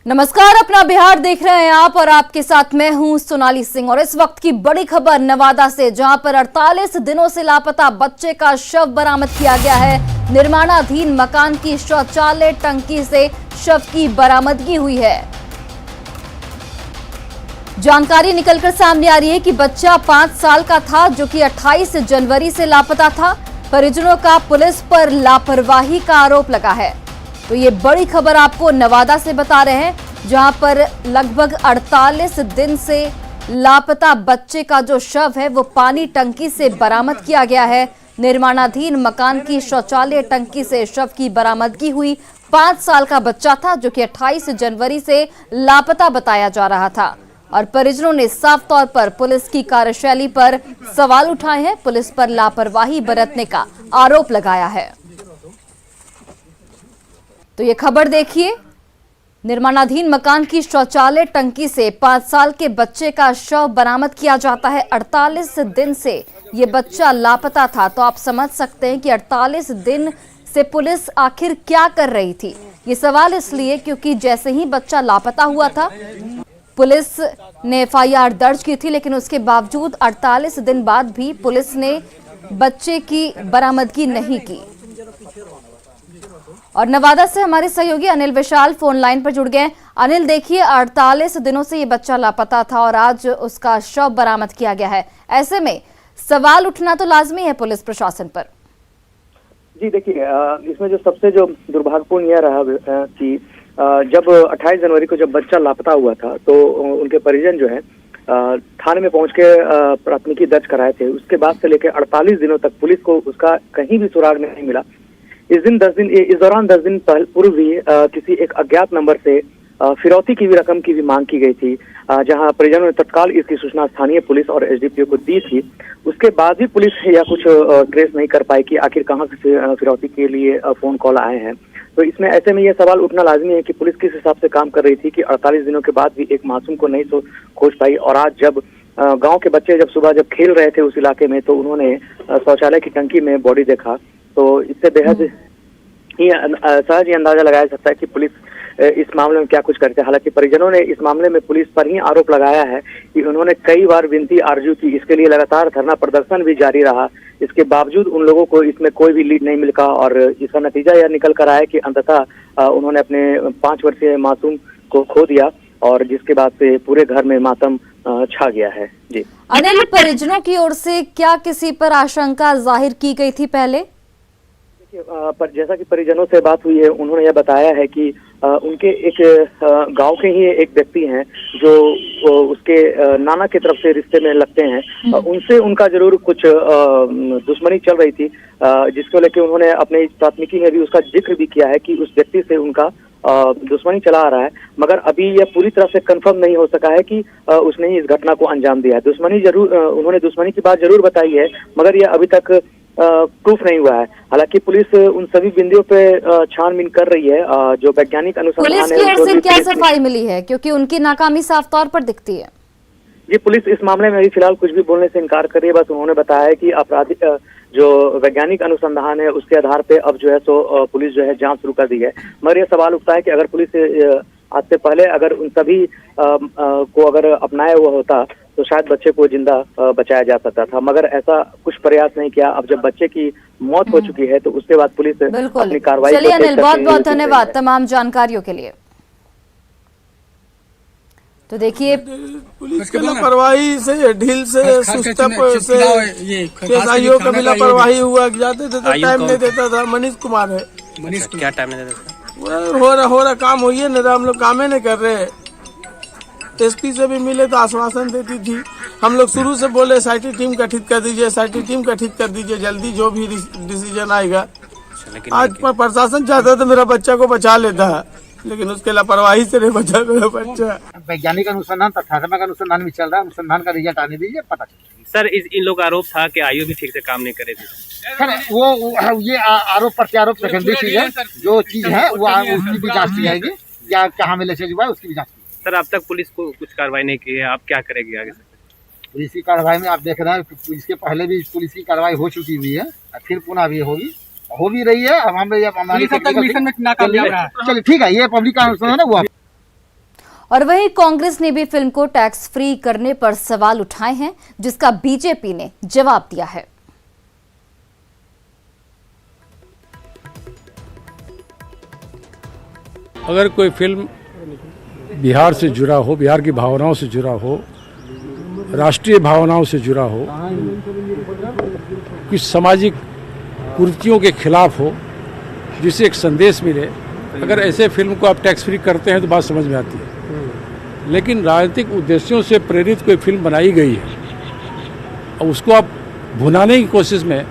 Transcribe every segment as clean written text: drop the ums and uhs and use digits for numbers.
नमस्कार, अपना बिहार देख रहे हैं आप और आपके साथ मैं हूं सोनाली सिंह। और इस वक्त की बड़ी खबर नवादा से, जहां पर 48 दिनों से लापता बच्चे का शव बरामद किया गया है। निर्माणाधीन मकान की शौचालय टंकी से शव की बरामदगी हुई है। जानकारी निकलकर सामने आ रही है कि बच्चा 5 साल का था, जो कि 28 जनवरी से लापता था। परिजनों का पुलिस पर लापरवाही का आरोप लगा है। तो ये बड़ी खबर आपको नवादा से बता रहे हैं, जहां पर लगभग 48 दिन से लापता बच्चे का जो शव है वो पानी टंकी से बरामद किया गया है। निर्माणाधीन मकान की शौचालय टंकी से शव की बरामदगी हुई। 5 साल का बच्चा था, जो कि 28 जनवरी से लापता बताया जा रहा था। और परिजनों ने साफ तौर पर पुलिस की कार्यशैली पर सवाल उठाए हैं। पुलिस पर लापरवाही बरतने का आरोप लगाया है। तो ये खबर देखिए, निर्माणाधीन मकान की शौचालय टंकी से 5 साल के बच्चे का शव बरामद किया जाता है। 48 दिन से ये बच्चा लापता था। तो आप समझ सकते हैं कि 48 दिन से पुलिस आखिर क्या कर रही थी। ये सवाल इसलिए क्योंकि जैसे ही बच्चा लापता हुआ था, पुलिस ने FIR दर्ज की थी, लेकिन उसके बावजूद 48 दिन बाद भी पुलिस ने बच्चे की बरामदगी नहीं की। और नवादा से हमारे सहयोगी अनिल विशाल फोन लाइन पर जुड़ गए। अनिल, देखिए 48 दिनों से ये बच्चा लापता था और आज उसका शव बरामद किया गया है। ऐसे में सवाल उठना तो लाजमी है पुलिस प्रशासन पर। जी देखिए, इसमें जो सबसे दुर्भाग्यपूर्ण यह रहा कि जब 28 जनवरी को जब बच्चा लापता हुआ था, तो उनके परिजन जो है थाने में पहुंच के प्राथमिकी दर्ज कराए थे। उसके बाद से लेकर 48 दिनों तक पुलिस को उसका कहीं भी सुराग नहीं मिला। इस दौरान 10 दिन पूर्व भी किसी एक अज्ञात नंबर से फिरौती की भी रकम की भी मांग की गई थी, जहां परिजनों ने तत्काल इसकी सूचना स्थानीय पुलिस और SDPO को दी थी। उसके बाद भी पुलिस यह कुछ ट्रेस नहीं कर पाई कि आखिर कहां से फिरौती के लिए फोन कॉल आए हैं। तो इसमें ऐसे में यह सवाल उठना लाजमी है कि पुलिस किस हिसाब से काम कर रही थी कि 48 दिनों के बाद भी एक मासूम को नहीं खोज पाई। और आज जब गाँव के बच्चे सुबह जब खेल रहे थे उस इलाके में, तो उन्होंने शौचालय की टंकी में बॉडी देखा। तो इससे बेहद ही सहज ही अंदाजा लगाया सकता है कि पुलिस इस मामले में क्या कुछ करते हैं। हालांकि परिजनों ने इस मामले में पुलिस पर ही आरोप लगाया है कि उन्होंने कई बार विनती आरजू की, इसके लिए लगातार धरना प्रदर्शन भी जारी रहा। इसके बावजूद उन लोगों को इसमें कोई भी लीड नहीं मिला और इसका नतीजा यह निकल कर आया कि अंततः उन्होंने अपने 5 वर्षीय मासूम को खो दिया, और जिसके बाद से पूरे घर में मातम छा गया है। जी अनिल, परिजनों की ओर से क्या किसी पर आशंका जाहिर की गई थी पहले? पर जैसा कि परिजनों से बात हुई है, उन्होंने यह बताया है कि उनके एक गांव के ही एक व्यक्ति हैं जो उसके नाना की तरफ से रिश्ते में लगते हैं। उनसे उनका जरूर कुछ दुश्मनी चल रही थी, जिसको लेकर उन्होंने अपने प्राथमिकी में भी उसका जिक्र भी किया है कि उस व्यक्ति से उनका दुश्मनी चला आ रहा है। मगर अभी यह पूरी तरह से कंफर्म नहीं हो सका है कि उसने ही इस घटना को अंजाम दिया है। उन्होंने दुश्मनी की बात जरूर बताई है, मगर यह अभी तक प्रूफ नहीं हुआ है। हालांकि पुलिस उन सभी बिंदुओं पे छानबीन कर रही है। जो वैज्ञानिक अनुसंधान है, पुलिस की ओर से क्या सफाई मिली है, क्योंकि उनकी नाकामी साफ तौर पर दिखती है? जी, पुलिस इस मामले में अभी फिलहाल कुछ भी बोलने से इनकार कर रही है। बस उन्होंने बताया है कि आपराधिक जो वैज्ञानिक अनुसंधान है उसके आधार पे अब जो है सो पुलिस जो है जांच शुरू कर दी है। मगर यह सवाल उठता है कि अगर पुलिस आज से पहले अगर उन सभी को अगर अपनाया हुआ होता तो शायद बच्चे को जिंदा बचाया जा सकता था, मगर ऐसा कुछ प्रयास नहीं किया। अब जब बच्चे की मौत हो चुकी है तो उसके बाद पुलिस अपनी कार्रवाई। चलिए अनिल, बहुत बहुत धन्यवाद तमाम जानकारियों के लिए। तो देखिए, पुलिस की लापरवाही से, ढील से, सुस्तप से केसाईयों का भी लापरवाही हुआ। जाते थे तो टाइम नहीं देता था। मनीष कुमार है। मनीष क्या टाइम नहीं देता? हो रहा काम हुई है, नहीं हम लोग काम ही नहीं कर रहे। SP से भी मिले तो आश्वासन देती थी। हम लोग शुरू से बोले SIT टीम गठित कर दीजिए, SIT टीम गठित कर दीजिए, जल्दी जो भी डिसीजन आएगा। आज पर प्रशासन चाहता तो मेरा बच्चा को बचा लेता, लेकिन उसके लापरवाही से नहीं बचा मेरा बच्चा। वैज्ञानिक अनुसंधान, तथ्यात्मक अनुसंधान भी चल रहा है। अनुसंधान का रिजल्ट आने दीजिए, पता चलेगा। सर, इन लोग आरोप था कि आयु भी ठीक से काम नहीं करे थे। सर, वो ये आरोप प्रत्यारोप सेकेंडरी चीज है। जो चीज है वो उसकी भी जांच की जाएगी, क्या कहाँ मिले हुआ है उसकी भी जांच की। सर, अब तक पुलिस को कुछ कार्रवाई नहीं की है, आप क्या करेंगे आगे? पुलिस की कार्रवाई में आप देख रहे हैं, पुलिस के पहले भी पुलिस की कार्रवाई हो चुकी हुई है, फिर पुनः भी होगी, हो भी रही है। अब हमारे चलिए ठीक है, ये पब्लिक का अनुसंधान है वो और वहीं कांग्रेस ने भी फिल्म को टैक्स फ्री करने पर सवाल उठाए हैं, जिसका बीजेपी ने जवाब दिया है। अगर कोई फिल्म बिहार से जुड़ा हो, बिहार की भावनाओं से जुड़ा हो, राष्ट्रीय भावनाओं से जुड़ा हो, कुछ सामाजिक कुरीतियों के खिलाफ हो, जिससे एक संदेश मिले, अगर ऐसे फिल्म को आप टैक्स फ्री करते हैं तो बात समझ में आती है। लेकिन राजनीतिक उद्देश्यों से प्रेरित कोई फिल्म बनाई गई है और उसको आप भुनाने की कोशिश में,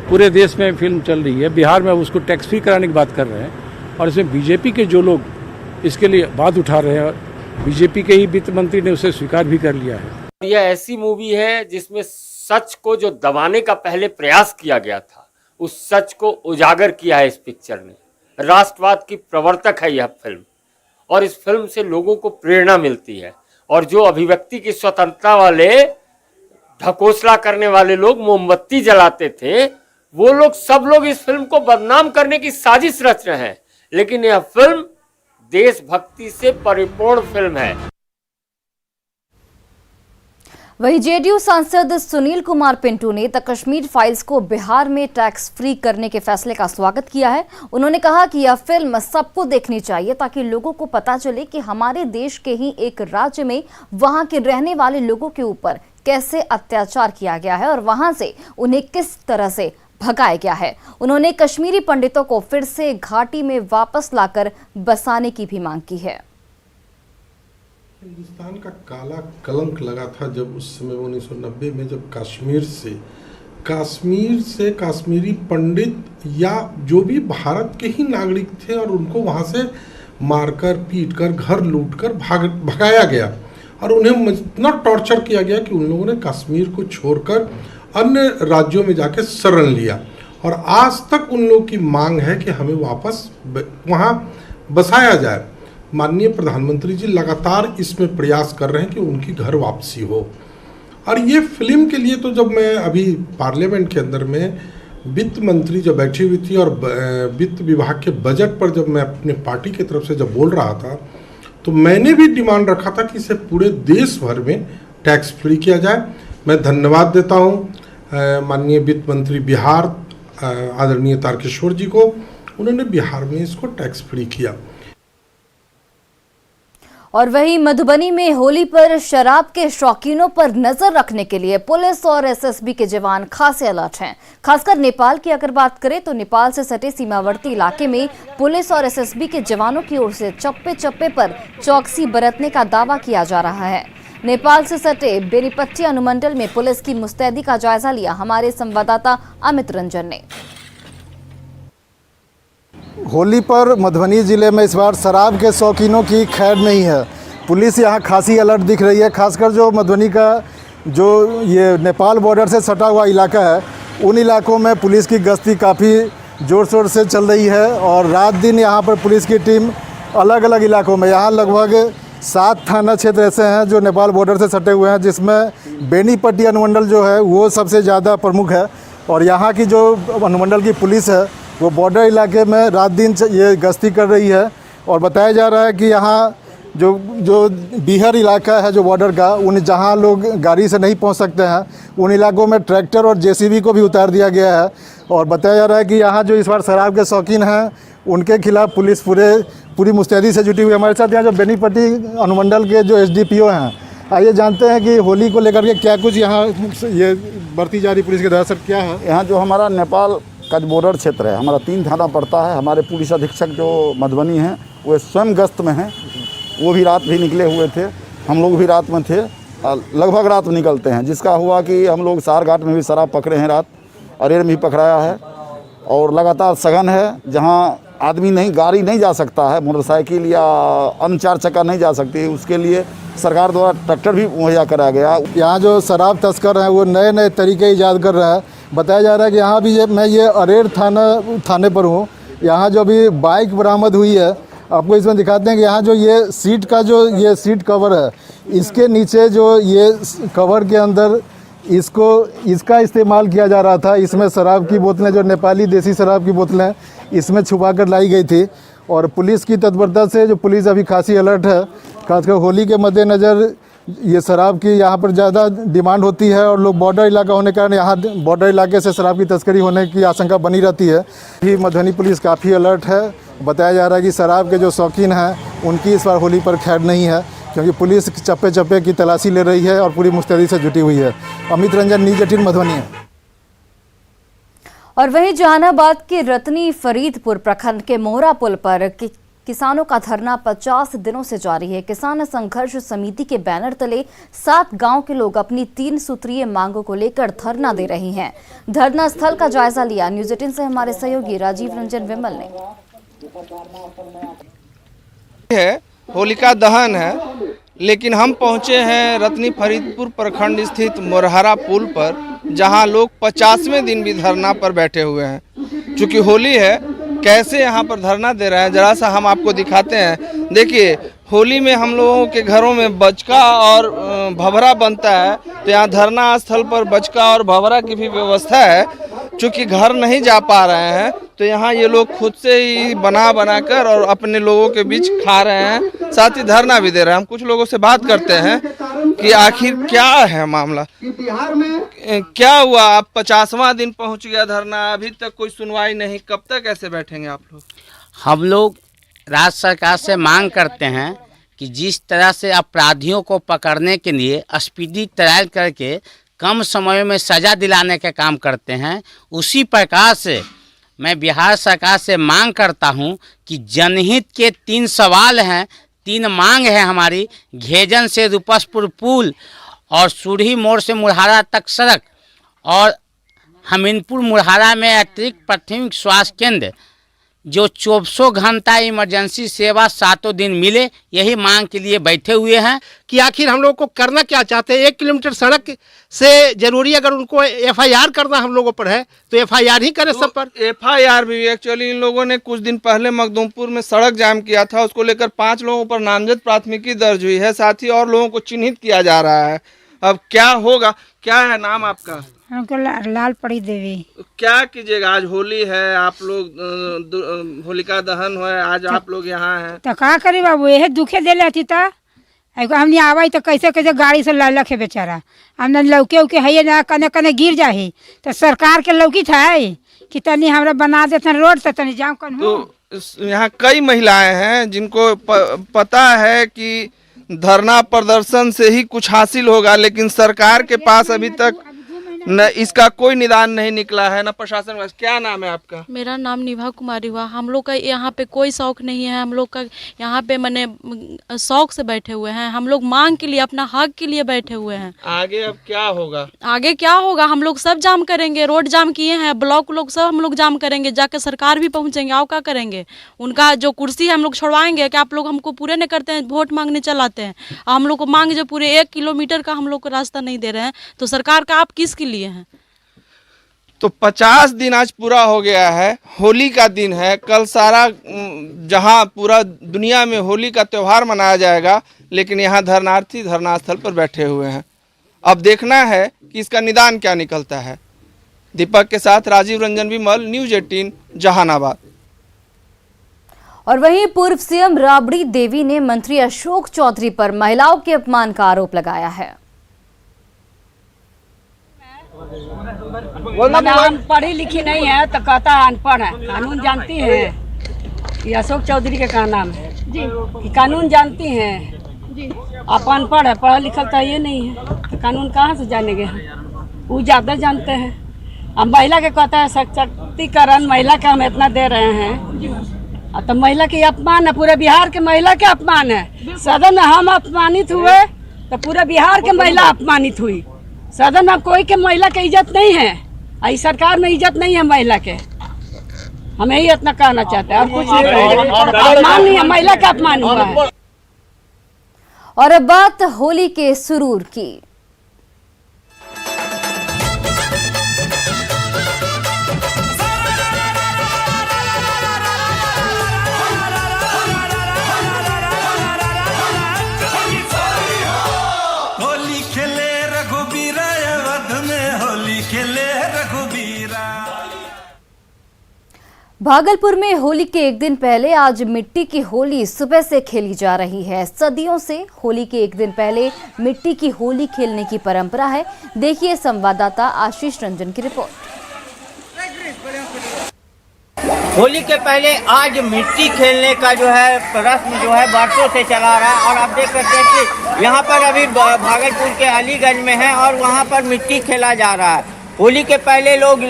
पूरे देश में फिल्म चल रही है, बिहार में उसको टैक्स फ्री कराने की बात कर रहे हैं और इसमें बीजेपी के जो लोग इसके लिए बात उठा रहे हैं, बीजेपी के ही वित्त मंत्री ने उसे स्वीकार भी कर लिया है। यह ऐसी मूवी है जिसमें सच को जो दबाने का पहले प्रयास किया गया था, उस सच को उजागर किया है इस पिक्चर ने। राष्ट्रवाद की प्रवर्तक है यह फिल्म और इस फिल्म से लोगों को प्रेरणा मिलती है। और जो अभिव्यक्ति की स्वतंत्रता वाले ढकोसला करने वाले लोग मोमबत्ती जलाते थे, वो लोग सब लोग इस फिल्म को बदनाम करने की साजिश रच रहे हैं। लेकिन यह फिल्म देशभक्ति से परिपूर्ण फिल्म है। वहीं जेडीयू सांसद सुनील कुमार पिंटू ने द कश्मीर फाइल्स को बिहार में टैक्स फ्री करने के फैसले का स्वागत किया है। उन्होंने कहा कि यह फिल्म सबको देखनी चाहिए ताकि लोगों को पता चले कि हमारे देश के ही एक राज्य में वहां के रहने वाले लोगों के ऊपर कैसे अत्याचार किया गया है और वहां से उन्हें किस तरह से भगाया गया है। उन्होंने कश्मीरी पंडितों को फिर से घाटी में वापस लाकर बसाने की भी मांग की है। हिंदुस्तान का काला कलंक लगा था जब उस समय 1990 में जब कश्मीर से काश्मीरी पंडित या जो भी भारत के ही नागरिक थे और उनको वहाँ से मारकर, पीटकर, घर लूटकर भगाया गया और उन्हें इतना टॉर्चर किया गया कि उन लोगों ने कश्मीर को छोड़कर अन्य राज्यों में जाके शरण लिया। और आज तक उन लोगों की मांग है कि हमें वापस वहाँ बसाया जाए। माननीय प्रधानमंत्री जी लगातार इसमें प्रयास कर रहे हैं कि उनकी घर वापसी हो। और ये फिल्म के लिए तो जब मैं अभी पार्लियामेंट के अंदर में वित्त मंत्री जब बैठी हुई थी और वित्त विभाग के बजट पर जब मैं अपने पार्टी की तरफ से जब बोल रहा था, तो मैंने भी डिमांड रखा था कि इसे पूरे देश भर में टैक्स फ्री किया जाए। मैं धन्यवाद देता हूँ माननीय वित्त मंत्री बिहार आदरणीय तारकेश्वर जी को, उन्होंने बिहार में इसको टैक्स फ्री किया। और वहीं मधुबनी में होली पर शराब के शौकीनों पर नजर रखने के लिए पुलिस और एसएसबी के जवान खासे अलर्ट हैं। खासकर नेपाल की अगर बात करें तो नेपाल से सटे सीमावर्ती इलाके में पुलिस और एसएसबी के जवानों की ओर से चप्पे चप्पे पर चौकसी बरतने का दावा किया जा रहा है। नेपाल से सटे बेनीपट्टी अनुमंडल में पुलिस की मुस्तैदी का जायजा लिया हमारे संवाददाता अमित रंजन ने। होली पर मधुबनी जिले में इस बार शराब के शौकीनों की खैर नहीं है। पुलिस यहाँ खासी अलर्ट दिख रही है। खासकर जो मधुबनी का जो ये नेपाल बॉर्डर से सटा हुआ इलाका है, उन इलाकों में पुलिस की गश्ती काफ़ी ज़ोर शोर से चल रही है और रात दिन यहाँ पर पुलिस की टीम अलग अलग इलाकों में, यहाँ लगभग 7 थाना क्षेत्र ऐसे हैं जो नेपाल बॉर्डर से सटे हुए हैं, जिसमें बेनीपट्टी अनुमंडल जो है वो सबसे ज़्यादा प्रमुख है। और यहाँ की जो अनुमंडल की पुलिस है वो बॉर्डर इलाके में रात दिन ये गश्ती कर रही है। और बताया जा रहा है कि यहाँ जो बिहार इलाका है जो बॉर्डर का, उन जहाँ लोग गाड़ी से नहीं पहुँच सकते हैं उन इलाकों में ट्रैक्टर और जेसीबी को भी उतार दिया गया है। और बताया जा रहा है कि यहाँ जो इस बार शराब के शौकीन हैं उनके खिलाफ पुलिस पूरी मुस्तैदी से जुटी हुई है। हमारे साथ यहाँ जो बेनीपट्टी अनुमंडल के जो एसडीपीओ हैं, आइए जानते हैं कि होली को लेकर के क्या कुछ यहाँ ये बरती जा रही पुलिस के द्वारा। सर क्या है यहाँ जो हमारा नेपाल का जो बॉर्डर क्षेत्र है, हमारा 3 थाना पड़ता है। हमारे पुलिस अधीक्षक जो मधुबनी हैं वो स्वयं गश्त में हैं, वो भी रात भी निकले हुए थे, हम लोग भी रात में थे, लगभग रात में निकलते हैं। जिसका हुआ कि हम लोग सारघाट में भी शराब पकड़े हैं, रात अरेर में भी पकड़ाया है और लगातार सघन है। जहाँ आदमी नहीं, गाड़ी नहीं जा सकता है, मोटरसाइकिल या अन्य 4 चक्का नहीं जा सकती, उसके लिए सरकार द्वारा ट्रैक्टर भी मुहैया कराया गया। यहाँ जो शराब तस्कर हैं वो नए नए तरीके ईजाद कर रहे हैं। बताया जा रहा है कि यहाँ भी मैं ये अरेर थाने पर हूँ। यहाँ जो अभी बाइक बरामद हुई है, आपको इसमें दिखाते हैं कि यहाँ जो ये सीट का जो ये सीट कवर है, इसके नीचे जो ये कवर के अंदर इसका इस्तेमाल किया जा रहा था। इसमें शराब की बोतलें, जो नेपाली देसी शराब की बोतलें इसमें छुपा कर लाई गई थी। और पुलिस की तत्परता से जो पुलिस अभी खासी अलर्ट है, खासकर होली के मद्देनज़र ये शराब की यहाँ पर ज़्यादा डिमांड होती है और लोग बॉर्डर इलाका होने के कारण यहाँ बॉर्डर इलाके से शराब की तस्करी होने की आशंका बनी रहती है। ही मधुबनी पुलिस काफ़ी अलर्ट है। बताया जा रहा है कि शराब के जो शौकीन हैं उनकी इस बार होली पर खैर नहीं है, क्योंकि पुलिस चप्पे चप्पे की तलाशी ले रही है और पूरी मुस्तैदी से जुटी हुई है। अमित रंजन, न्यूज़ 18 मधुबनी है। और वहीं जहानाबाद के रतनी फरीदपुर प्रखंड के मोहरा पुल पर किसानों का धरना 50 दिनों से जारी है। किसान संघर्ष समिति के बैनर तले 7 गांव के लोग अपनी 3 सूत्रीय मांगों को लेकर धरना दे रहे हैं। धरना स्थल का जायजा लिया न्यूज़ 18 से हमारे सहयोगी राजीव रंजन विमल ने। है होलिका दहन है, लेकिन हम पहुंचे हैं रतनी फरीदपुर प्रखंड स्थित मोरहरा पुल पर, जहां लोग 50वें दिन भी धरना पर बैठे हुए हैं। चूँकि होली है, कैसे यहाँ पर धरना दे रहे हैं जरा सा हम आपको दिखाते हैं। देखिए, होली में हम लोगों के घरों में बचका और भभरा बनता है, तो यहाँ धरना स्थल पर बचका और भभरा की भी व्यवस्था है। चूँकि घर नहीं जा पा रहे हैं, तो यहाँ ये लोग खुद से ही बना कर और अपने लोगों के बीच खा रहे हैं, साथ ही धरना भी दे रहे हैं। हम कुछ लोगों से बात करते हैं कि आखिर क्या है मामला, क्या हुआ। आप 50वां दिन पहुंच गया धरना, अभी तक कोई सुनवाई नहीं, कब तक ऐसे बैठेंगे आप लोग? हम लोग राज्य सरकार से मांग करते हैं कि जिस तरह से अपराधियों को पकड़ने के लिए स्पीडी ट्रायल करके कम समय में सज़ा दिलाने का काम करते हैं, उसी प्रकार से मैं बिहार सरकार से मांग करता हूं कि जनहित के 3 सवाल हैं, 3 मांग है हमारी। घेजन से रूपसपुर पुल और सूढ़ी मोड़ से मुरहारा तक सड़क और हमीनपुर मुरहारा में अतिरिक्त प्राथमिक स्वास्थ्य केंद्र, जो 24 घंटा इमरजेंसी सेवा 7 दिन मिले, यही मांग के लिए बैठे हुए हैं। कि आखिर हम लोग को करना क्या चाहते हैं। 1 किलोमीटर सड़क से जरूरी अगर उनको FIR करना हम लोगों पर है तो FIR ही करें सब पर। FIR भी एक्चुअली इन लोगों ने कुछ दिन पहले मखदूमपुर में सड़क जाम किया था, उसको लेकर 5 लोगों पर नामजद प्राथमिकी दर्ज हुई है, साथ ही और लोगों को चिन्हित किया जा रहा है। अब क्या होगा? क्या है नाम आपका? हमको लाल पड़ी देवी। क्या कीजिएगा? आज होली है, आप लोग होलिका दहन है, आज आप लोग यहाँ हैं, तो क्या करी बाबू, यही दुखे दे लेती तो हमने आवाई तो कैसे कैसे गाड़ी से लख है बेचारा। हमने लौके उके है ना, कने कने गिर जाही तो सरकार के लौकी था कि तनी हमरा बना देते रोड तो तनी जाम कन। तो यहाँ कई महिलाएं हैं जिनको पता है कि धरना प्रदर्शन से ही कुछ हासिल होगा, लेकिन सरकार के पास अभी तक न इसका कोई निदान नहीं निकला है, न प्रशासन। क्या नाम है आपका? मेरा नाम निभा कुमारी हुआ। हम लोग का यहाँ पे कोई शौक नहीं है, हम लोग का यहाँ पे मैंने शौक से बैठे हुए हैं। हम लोग मांग के लिए, अपना हक के लिए बैठे हुए हैं। आगे अब क्या होगा? आगे क्या होगा? हम लोग सब जाम करेंगे, रोड जाम किए हैं, ब्लॉक लोग सब हम लोग जाम करेंगे, जाके सरकार भी पहुँचेंगे। और क्या करेंगे? उनका जो कुर्सी है हम लोग छुड़वाएंगे कि आप लोग हमको पूरे नहीं करते हैं, वोट मांगने चलाते हैं। हम लोग को मांग जो पूरे 1 किलोमीटर का हम लोग को रास्ता नहीं दे रहे हैं, तो सरकार का आप किसके लिए हैं? तो 50 दिन आज पूरा हो गया है, होली का दिन है। कल सारा जहां पूरा दुनिया में होली का त्यौहार मनाया जाएगा, लेकिन यहाँ धरनार्थी धरना स्थल पर बैठे हुए हैं। अब देखना है कि इसका निदान क्या निकलता है। दीपक के साथ राजीव रंजन विमल, न्यूज़ 18 जहानाबाद। और वहीं पूर्व सीएम राबड़ी देवी ने मंत्री अशोक चौधरी पर महिलाओं के अपमान का आरोप लगाया है। हम पढ़ी लिखी नहीं है तो कहता अनपढ़ है। कानून जानती है ये अशोक चौधरी के का नाम है जी, कि कानून जानती हैं जी। आप अनपढ़ है, पढ़ा लिखा तो ये नहीं है, तो कानून कहाँ से जानेंगे हम? वो ज़्यादा जानते हैं। अब महिला के कहता है सशक्तिकरण, महिला का हम इतना दे रहे हैं, तो महिला की अपमान है, पूरे बिहार के महिला के अपमान है। सदन में हम अपमानित हुए तो पूरे बिहार के महिला अपमानित हुई। सदन में कोई के महिला के इज्जत नहीं है, इस सरकार में इज्जत नहीं है महिला के। हम यही इतना कहना चाहते हैं, और कुछ अपमान नहीं है, महिला का अपमान हुआ है। और अब बात होली के सुरूर की। भागलपुर में होली के एक दिन पहले आज मिट्टी की होली सुबह से खेली जा रही है। सदियों से होली के एक दिन पहले मिट्टी की होली खेलने की परंपरा है। देखिए संवाददाता आशीष रंजन की रिपोर्ट। होली के पहले आज मिट्टी खेलने का जो है रस्म जो है बरसों से चला रहा है और आप देख सकते हैं कि यहाँ पर अभी भागलपुर के अलीगंज में है और वहाँ पर मिट्टी खेला जा रहा है। होली के पहले लोग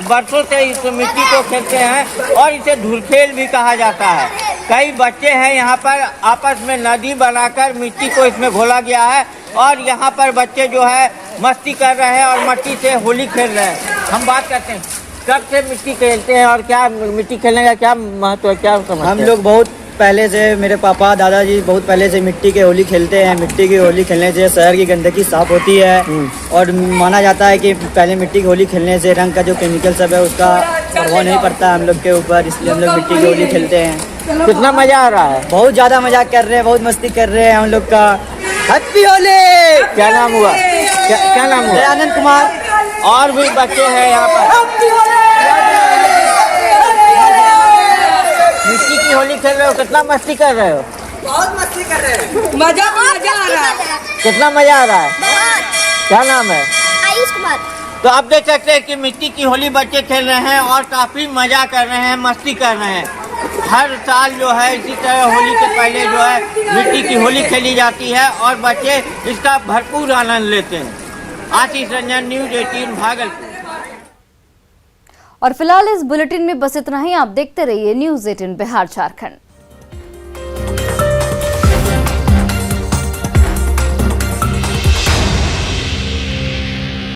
बरसों से इस मिट्टी को खेलते हैं और इसे धुलखेल भी कहा जाता है। कई बच्चे हैं यहाँ पर आपस में नदी बनाकर मिट्टी को इसमें घोला गया है और यहाँ पर बच्चे जो है मस्ती कर रहे हैं और मिट्टी से होली खेल रहे हैं। हम बात करते हैं कब से मिट्टी खेलते हैं और क्या मिट्टी खेलने का क्या महत्व है, क्या समझते हैं? हम लोग बहुत पहले से, मेरे पापा दादाजी बहुत पहले से मिट्टी की होली खेलते हैं। मिट्टी की होली खेलने से शहर की गंदगी साफ होती है और माना जाता है कि पहले मिट्टी की होली खेलने से रंग का जो केमिकल सब है उसका प्रभाव नहीं पड़ता हम लोग के ऊपर, इसलिए हम लोग मिट्टी की होली खेलते हैं। कितना मजा आ रहा है? बहुत ज़्यादा मजाक कर रहे हैं, बहुत मस्ती कर रहे हैं हम लोग का। हैप्पी होली। क्या नाम हुआ? क्या नाम हुआ? आनंद कुमार। और भी बच्चे हैं यहाँ पर मिट्टी की होली खेल रहे हो, कितना मस्ती कर रहे हो? बहुत मस्ती कर रहे हैं, मजा आ रहा है। कितना मजा आ रहा है? क्या नाम है? आयुष कुमार। तो आप देख सकते हैं कि मिट्टी की होली बच्चे खेल रहे हैं और काफी मजा कर रहे हैं, मस्ती कर रहे हैं। हर साल जो है इसी तरह होली के पहले जो है मिट्टी की होली खेली जाती है और बच्चे इसका भरपूर आनंद लेते हैं। आशीष रंजन, न्यूज़ 18 भागलपुर। और फिलहाल इस बुलेटिन में बस इतना ही। आप देखते रहिए न्यूज़ 18 बिहार झारखंड।